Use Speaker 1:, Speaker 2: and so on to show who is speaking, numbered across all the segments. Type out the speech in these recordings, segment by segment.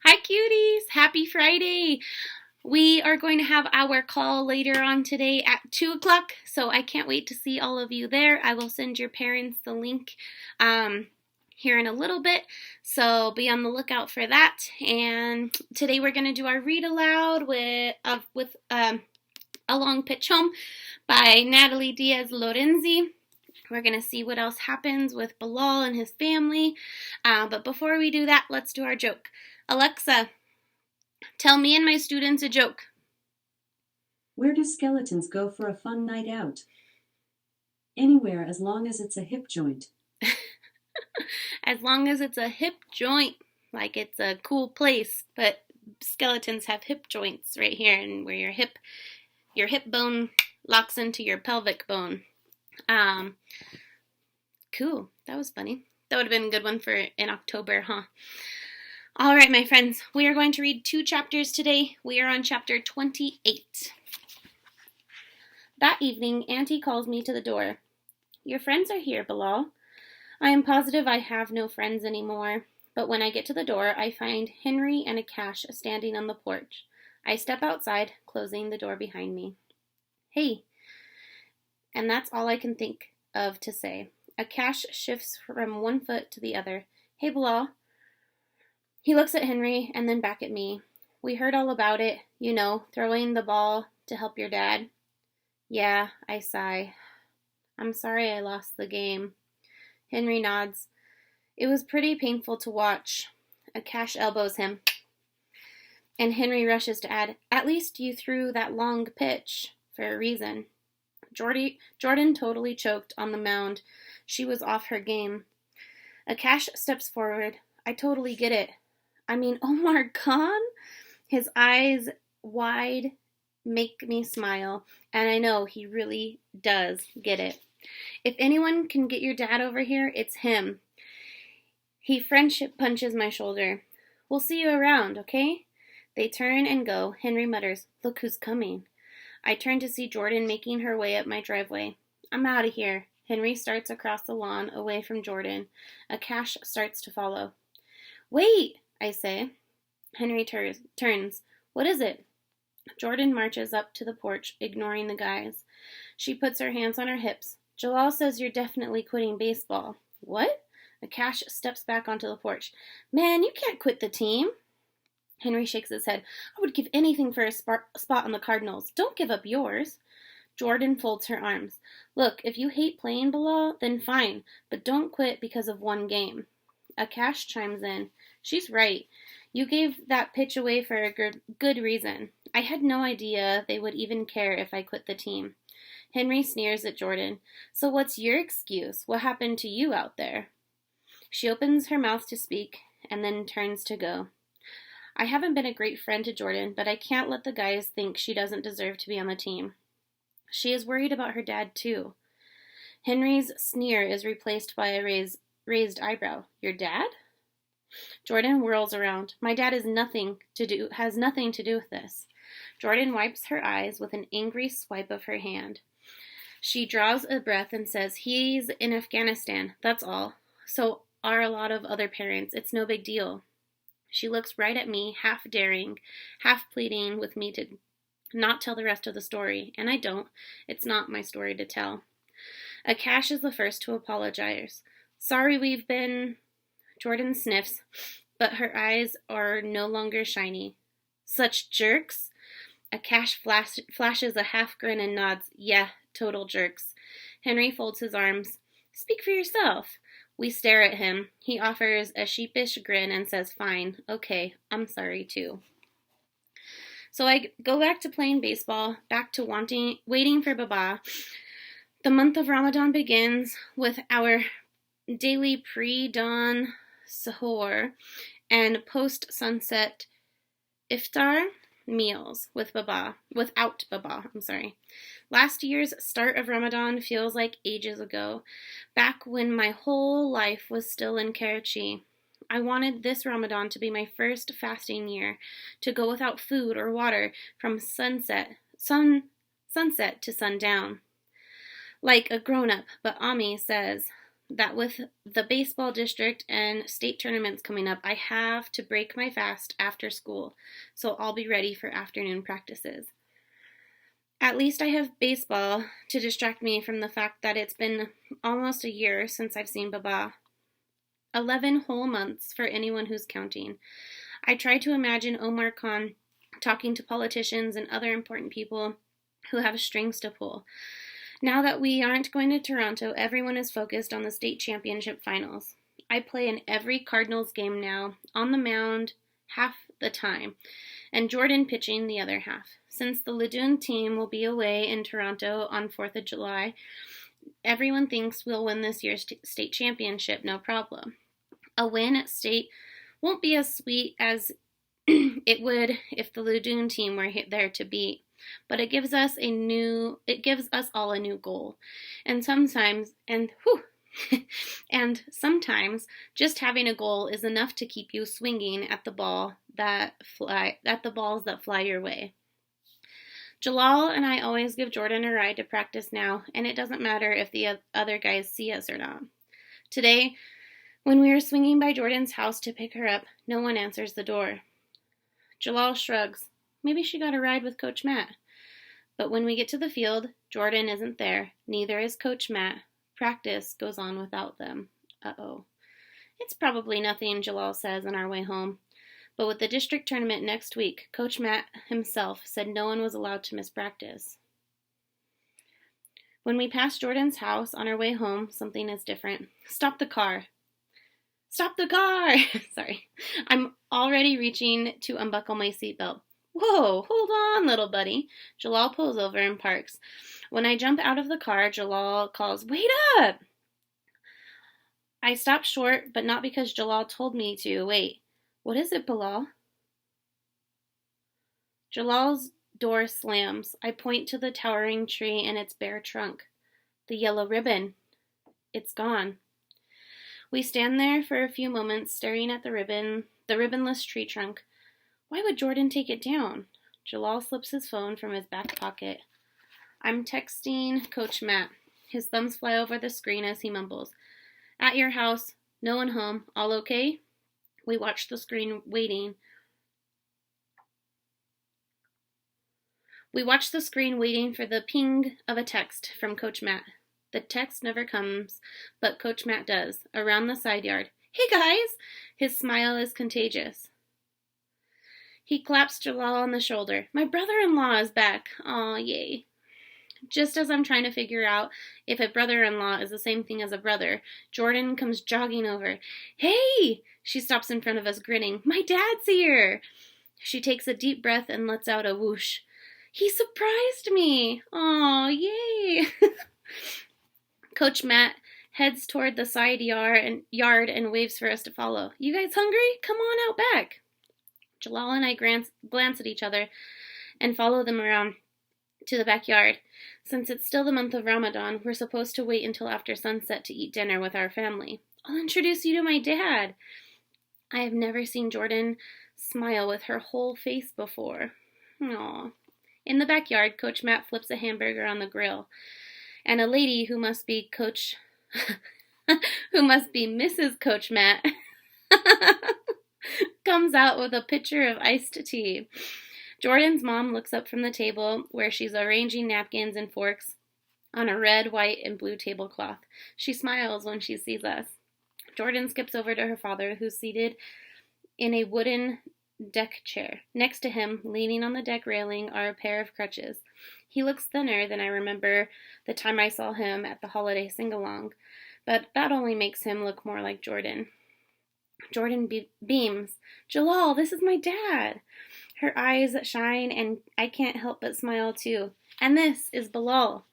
Speaker 1: Hi, cuties! Happy Friday! We are going to have our call later on today at 2 o'clock, so I can't wait to see all of you there. I will send your parents the link here in a little bit, so be on the lookout for that. And today we're going to do our read aloud with A Long Pitch Home by Natalie Diaz Lorenzi. We're going to see what else happens with Bilal and his family. But before we do that, let's do our joke. Alexa, tell me and my students a joke.
Speaker 2: Where do skeletons go for a fun night out? Anywhere, as long as it's a hip joint.
Speaker 1: As long as it's a hip joint, like it's a cool place, but skeletons have hip joints right here, and where your hip bone locks into your pelvic bone. Cool. That was funny. That would have been a good one for in October, huh? All right, my friends, we are going to read 2 chapters today. We are on chapter 28. That evening, Auntie calls me to the door. Your friends are here, Bilal. I am positive I have no friends anymore, but when I get to the door, I find Henry and Akash standing on the porch. I step outside, closing the door behind me. Hey. And that's all I can think of to say. Akash shifts from one foot to the other. Hey, Bilal. He looks at Henry and then back at me. We heard all about it, throwing the ball to help your dad. Yeah, I sigh. I'm sorry I lost the game. Henry nods. It was pretty painful to watch. Akash elbows him. And Henry rushes to add, at least you threw that long pitch for a reason. Jordan totally choked on the mound. She was off her game. Akash steps forward. I totally get it. I mean, Omar Khan? His eyes wide make me smile, and I know he really does get it. If anyone can get your dad over here, it's him. He friendship punches my shoulder. We'll see you around, okay? They turn and go. Henry mutters, look who's coming. I turn to see Jordan making her way up my driveway. I'm out of here. Henry starts across the lawn, away from Jordan. Akash starts to follow. Wait, I say. Henry turns. What is it? Jordan marches up to the porch, ignoring the guys. She puts her hands on her hips. Jalal says you're definitely quitting baseball. What? Akash steps back onto the porch. Man, you can't quit the team. Henry shakes his head. I would give anything for a spot on the Cardinals. Don't give up yours. Jordan folds her arms. Look, if you hate playing Bilal, then fine, but don't quit because of one game. Akash chimes in. She's right. You gave that pitch away for a good reason. I had no idea they would even care if I quit the team. Henry sneers at Jordan. So what's your excuse? What happened to you out there? She opens her mouth to speak and then turns to go. I haven't been a great friend to Jordan, but I can't let the guys think she doesn't deserve to be on the team. She is worried about her dad, too. Henry's sneer is replaced by a raised eyebrow. Your dad? Jordan whirls around. My dad has nothing to do with this. Jordan wipes her eyes with an angry swipe of her hand. She draws a breath and says, he's in Afghanistan, that's all. So are a lot of other parents. It's no big deal. She looks right at me, half daring, half pleading with me to not tell the rest of the story, and I don't. It's not my story to tell. Akash is the first to apologize. Sorry we've been... Jordan sniffs, but her eyes are no longer shiny. Such jerks? Akash flashes a half grin and nods. Yeah, total jerks. Henry folds his arms. Speak for yourself. We stare at him. He offers a sheepish grin and says, fine, okay, I'm sorry too. So I go back to playing baseball, back to waiting for Baba. The month of Ramadan begins with our daily pre-dawn sahur and post-sunset iftar meals without Baba. Last year's start of Ramadan feels like ages ago, back when my whole life was still in Karachi. I wanted this Ramadan to be my first fasting year, to go without food or water from sunset to sundown. Like a grown-up, but Ami says, that with the baseball district and state tournaments coming up, I have to break my fast after school, so I'll be ready for afternoon practices. At least I have baseball to distract me from the fact that it's been almost a year since I've seen Baba. 11 whole months for anyone who's counting. I try to imagine Omar Khan talking to politicians and other important people who have strings to pull. Now that we aren't going to Toronto, everyone is focused on the state championship finals. I play in every Cardinals game now, on the mound half the time, and Jordan pitching the other half. Since the Ladune team will be away in Toronto on 4th of July, everyone thinks we'll win this year's state championship, no problem. A win at state won't be as sweet as it would if the Ladune team were there to beat, but it gives us all a new goal. And sometimes just having a goal is enough to keep you swinging at the balls that fly your way. Jalal and I always give Jordan a ride to practice now, and it doesn't matter if the other guys see us or not. Today, when we are swinging by Jordan's house to pick her up, no one answers the door. Jalal shrugs. Maybe she got a ride with Coach Matt. But when we get to the field, Jordan isn't there. Neither is Coach Matt. Practice goes on without them. Uh-oh. It's probably nothing, Jalal says on our way home. But with the district tournament next week, Coach Matt himself said no one was allowed to miss practice. When we pass Jordan's house on our way home, something is different. Stop the car. Stop the car! Sorry. I'm already reaching to unbuckle my seatbelt. Whoa, hold on, little buddy. Jalal pulls over and parks. When I jump out of the car, Jalal calls, wait up! I stop short, but not because Jalal told me to. Wait, what is it, Bilal? Jalal's door slams. I point to the towering tree and its bare trunk. The yellow ribbon. It's gone. We stand there for a few moments, staring at the ribbonless tree trunk. Why would Jordan take it down? Jalal slips his phone from his back pocket. I'm texting Coach Matt. His thumbs fly over the screen as he mumbles. At your house. No one home. All okay? We watch the screen waiting. For the ping of a text from Coach Matt. The text never comes, but Coach Matt does, around the side yard. Hey guys! His smile is contagious. He claps Jalal on the shoulder. My brother-in-law is back. Aw, yay. Just as I'm trying to figure out if a brother-in-law is the same thing as a brother, Jordan comes jogging over. Hey! She stops in front of us, grinning. My dad's here! She takes a deep breath and lets out a whoosh. He surprised me! Aw, yay! Coach Matt heads toward the side yard and waves for us to follow. You guys hungry? Come on out back. Jalal and I glance at each other and follow them around to the backyard. Since it's still the month of Ramadan, we're supposed to wait until after sunset to eat dinner with our family. I'll introduce you to my dad. I have never seen Jordan smile with her whole face before. Aww. In the backyard, Coach Matt flips a hamburger on the grill, and a lady who must be Mrs. Coach Matt comes out with a pitcher of iced tea. Jordan's mom looks up from the table where she's arranging napkins and forks on a red, white, and blue tablecloth. She smiles when she sees us. Jordan skips over to her father, who's seated in a wooden deck chair. Next to him, leaning on the deck railing, are a pair of crutches. He looks thinner than I remember the time I saw him at the holiday sing-along, but that only makes him look more like Jordan. Jordan beams. Jalal, this is my dad. Her eyes shine, and I can't help but smile too. And this is Bilal.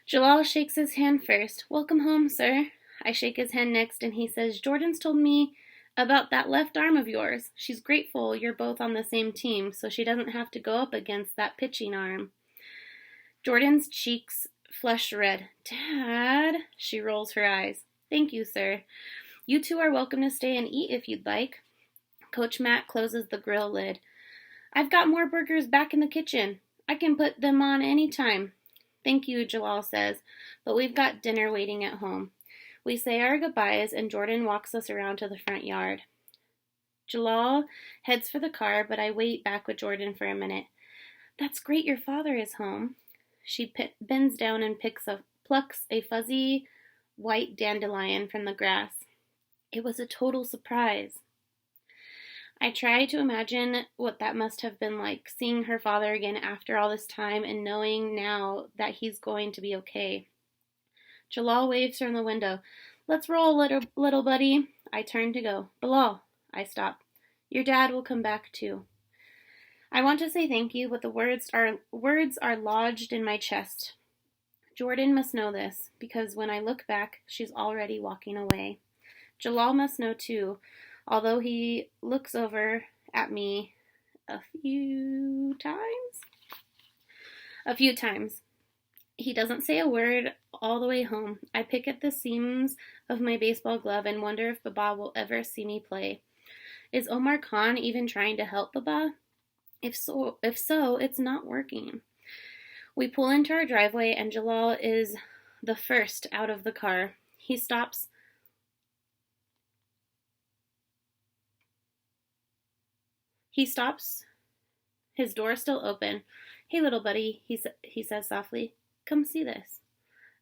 Speaker 1: Jalal shakes his hand first. Welcome home, sir. I shake his hand next, and he says, Jordan's told me about that left arm of yours. She's grateful you're both on the same team, so she doesn't have to go up against that pitching arm. Jordan's cheeks flush red. Dad, she rolls her eyes. Thank you, sir. You two are welcome to stay and eat if you'd like. Coach Matt closes the grill lid. I've got more burgers back in the kitchen. I can put them on any time. Thank you, Jalal says, but we've got dinner waiting at home. We say our goodbyes, and Jordan walks us around to the front yard. Jalal heads for the car, but I wait back with Jordan for a minute. That's great your father is home. She bends down and plucks a fuzzy white dandelion from the grass. It was a total surprise. I try to imagine what that must have been like, seeing her father again after all this time and knowing now that he's going to be okay. Jalal waves from the window. Let's roll, little buddy. I turn to go. Bilal. I stop. Your dad will come back too. I want to say thank you, but the words are lodged in my chest. Jordan must know this, because when I look back, she's already walking away. Jalal must know too, although he looks over at me a few times. He doesn't say a word all the way home. I pick at the seams of my baseball glove and wonder if Baba will ever see me play. Is Omar Khan even trying to help Baba? If so, it's not working. We pull into our driveway and Jalal is the first out of the car. He stops. His door still open. Hey, little buddy, he says softly. Come see this.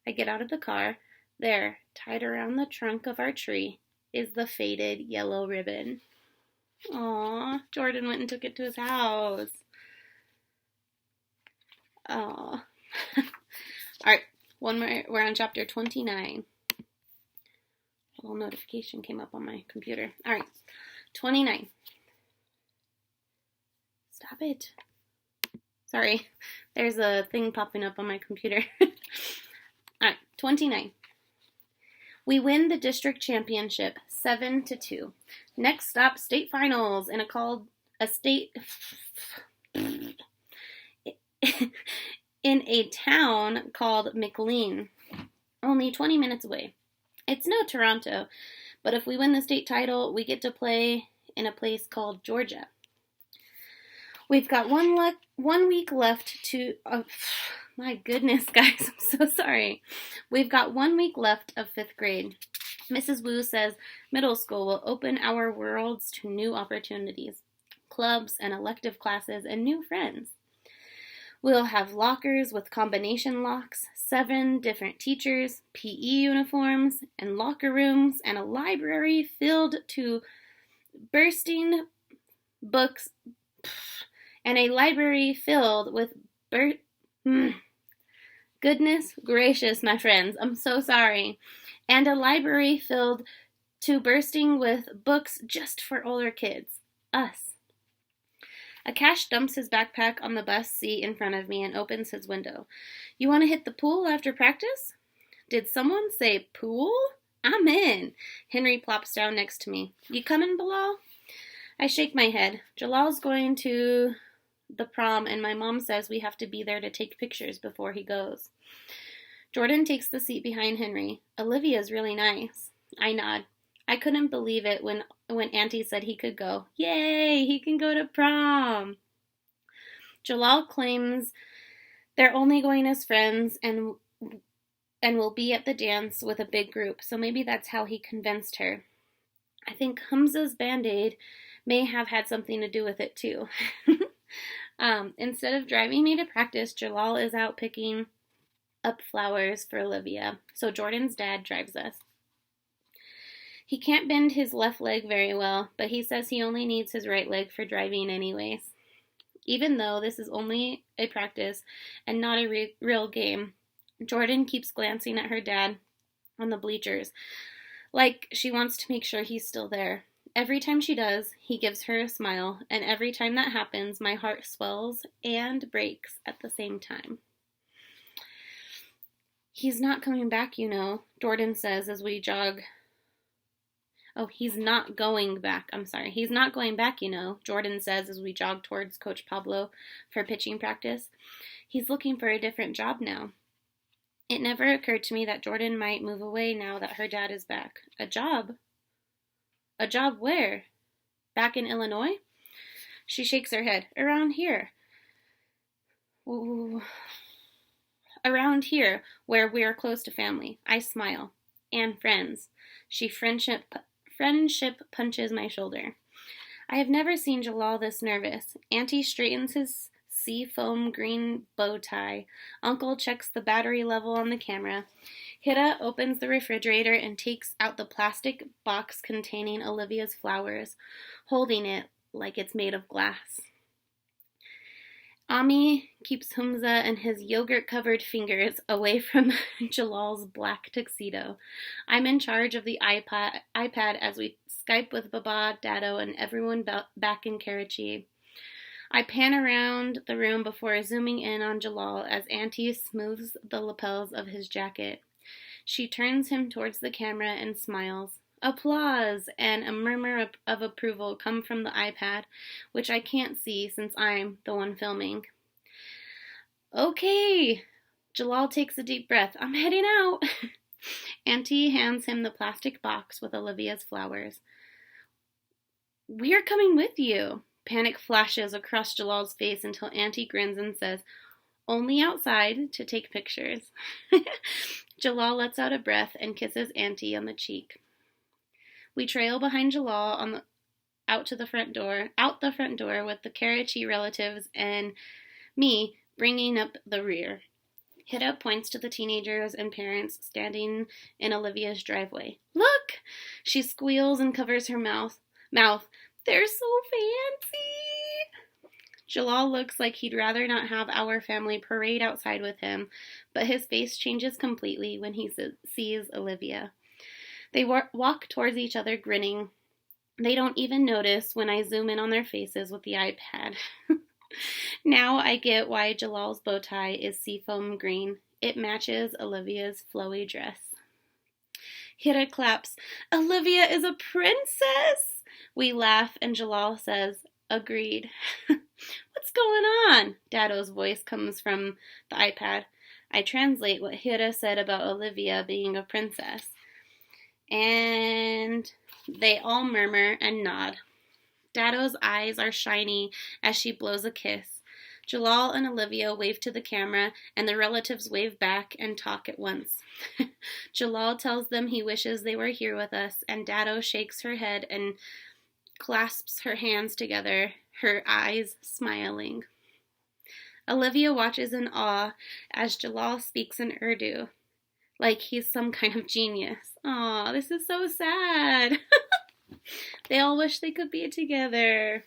Speaker 1: I get out of the car. There, tied around the trunk of our tree, is the faded yellow ribbon. Aw, Jordan went and took it to his house. Aw. Alright, one more. We're on chapter 29. A little notification came up on my computer. Alright, 29. Stop it. Sorry, there's a thing popping up on my computer. Alright, 29. We win the district championship 7-2. Next stop, state finals in in a town called McLean, only 20 minutes away. It's no Toronto, but if we win the state title, we get to play in a place called Georgia. We've got 1 week left to... my goodness, guys, I'm so sorry. We've got 1 week left of 5th grade. Mrs. Wu says middle school will open our worlds to new opportunities, clubs and elective classes, and new friends. We'll have lockers with combination locks, 7 different teachers, PE uniforms, and locker rooms, and a library filled to bursting books, and a library filled with goodness gracious, my friends, I'm so sorry. And a library filled to bursting with books just for older kids. Us. Akash dumps his backpack on the bus seat in front of me and opens his window. You want to hit the pool after practice? Did someone say pool? I'm in. Henry plops down next to me. You coming, Bilal? I shake my head. Jalal's going to the prom, and my mom says we have to be there to take pictures before he goes. Jordan takes the seat behind Henry. Olivia's really nice. I nod. I couldn't believe it when Auntie said he could go. Yay, he can go to prom. Jalal claims they're only going as friends and will be at the dance with a big group, so maybe that's how he convinced her. I think Hamza's Band-Aid may have had something to do with it too. Instead of driving me to practice, Jalal is out picking up flowers for Olivia, so Jordan's dad drives us. He can't bend his left leg very well, but he says he only needs his right leg for driving anyways. Even though this is only a practice and not a real game, Jordan keeps glancing at her dad on the bleachers, like she wants to make sure he's still there. Every time she does, he gives her a smile, and every time that happens, my heart swells and breaks at the same time. He's not coming back, you know, Jordan says as we jog. Oh, he's not going back, you know, Jordan says as we jog towards Coach Pablo for pitching practice. He's looking for a different job now. It never occurred to me that Jordan might move away now that her dad is back. A job? A job where? Back in Illinois? She shakes her head. Around here. Ooh. Around here, where we are close to family. I smile. And friends. She friendship punches my shoulder. I have never seen Jalal this nervous. Auntie straightens his seafoam green bow tie. Uncle checks the battery level on the camera. Hira opens the refrigerator and takes out the plastic box containing Olivia's flowers, holding it like it's made of glass. Ami keeps Humza and his yogurt-covered fingers away from Jalal's black tuxedo. I'm in charge of the iPad as we Skype with Baba, Dado, and everyone back in Karachi. I pan around the room before zooming in on Jalal as Auntie smooths the lapels of his jacket. She turns him towards the camera and smiles. Applause and a murmur of approval come from the iPad, which I can't see since I'm the one filming. Okay, Jalal takes a deep breath. I'm heading out. Auntie hands him the plastic box with Olivia's flowers. We're coming with you. Panic flashes across Jalal's face until Auntie grins and says, only outside to take pictures. Jalal lets out a breath and kisses Auntie on the cheek. We trail behind Jalal out the front door with the Karachi relatives and me bringing up the rear. Hira points to the teenagers and parents standing in Olivia's driveway. Look! She squeals and covers her mouth. They're so fancy! Jalal looks like he'd rather not have our family parade outside with him, but his face changes completely when he sees Olivia. They walk towards each other grinning. They don't even notice when I zoom in on their faces with the iPad. Now I get why Jalal's bow tie is seafoam green. It matches Olivia's flowy dress. Hira claps. Olivia is a princess! We laugh and Jalal says, agreed. What's going on? Dado's voice comes from the iPad. I translate what Hira said about Olivia being a princess. And they all murmur and nod. Dado's eyes are shiny as she blows a kiss. Jalal and Olivia wave to the camera, and the relatives wave back and talk at once. Jalal tells them he wishes they were here with us, and Dado shakes her head and clasps her hands together, her eyes smiling. Olivia watches in awe as Jalal speaks in Urdu, like he's some kind of genius. Aw, this is so sad. They all wish they could be together.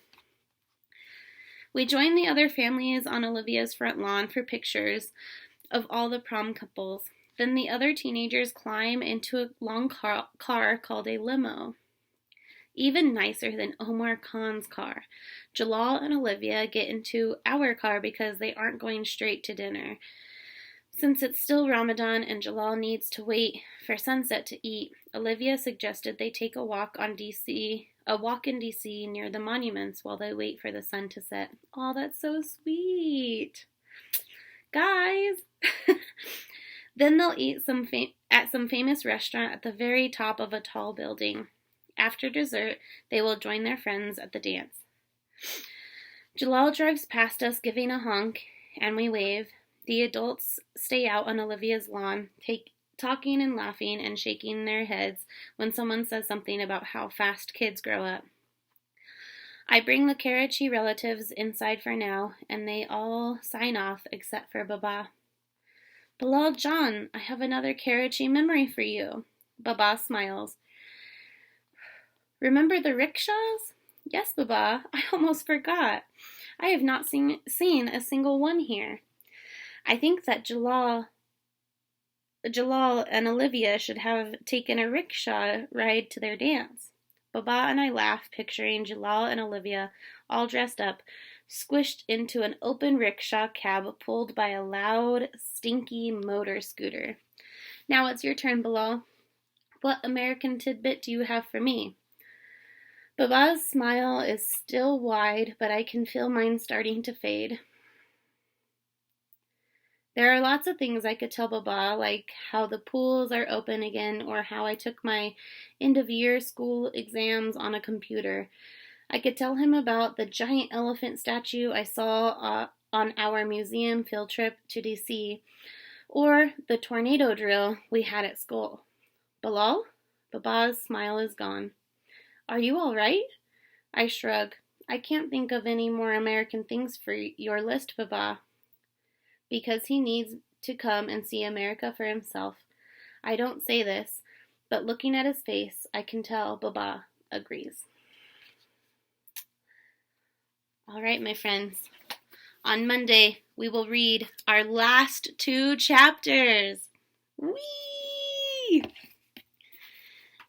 Speaker 1: We join the other families on Olivia's front lawn for pictures of all the prom couples. Then the other teenagers climb into a long car called a limo. Even nicer than Omar Khan's car. Jalal and Olivia get into our car because they aren't going straight to dinner. Since it's still Ramadan and Jalal needs to wait for sunset to eat, Olivia suggested they take a walk in DC near the monuments while they wait for the sun to set. Oh, that's so sweet. Guys! Then they'll eat at some famous restaurant at the very top of a tall building. After dessert, they will join their friends at the dance. Jalal drives past us giving a honk, and we wave. The adults stay out on Olivia's lawn, talking and laughing and shaking their heads when someone says something about how fast kids grow up. I bring the Karachi relatives inside for now, and they all sign off except for Baba. Bilal John, I have another Karachi memory for you. Baba smiles. Remember the rickshaws? Yes, Baba, I almost forgot. I have not seen a single one here. I think that Jalal and Olivia should have taken a rickshaw ride to their dance. Baba and I laugh, picturing Jalal and Olivia all dressed up, squished into an open rickshaw cab pulled by a loud, stinky motor scooter. Now it's your turn, Bilal. What American tidbit do you have for me? Baba's smile is still wide, but I can feel mine starting to fade. There are lots of things I could tell Baba, like how the pools are open again or how I took my end-of-year school exams on a computer. I could tell him about the giant elephant statue I saw on our museum field trip to DC, or the tornado drill we had at school. Bilal? Baba's smile is gone. Are you all right? I shrug. I can't think of any more American things for your list, Baba. Because he needs to come and see America for himself. I don't say this, but looking at his face, I can tell Baba agrees. All right, my friends. On Monday, we will read our last 2 chapters. Whee!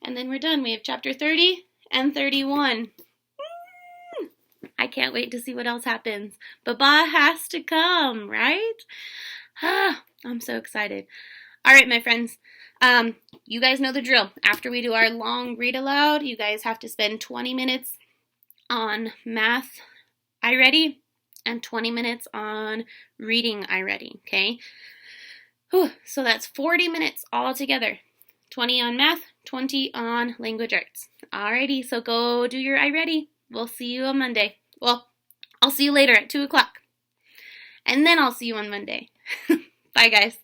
Speaker 1: And then we're done. We have chapter 30 and 31. I can't wait to see what else happens. Baba has to come, right? I'm so excited. All right, my friends. You guys know the drill. After we do our long read aloud, you guys have to spend 20 minutes on math I ready and 20 minutes on reading I ready, okay? So that's 40 minutes all together. 20 on math, 20 on language arts. Alrighty, so go do your I ready. We'll see you on Monday. Well, I'll see you later at 2 o'clock. And then I'll see you on Monday. Bye, guys.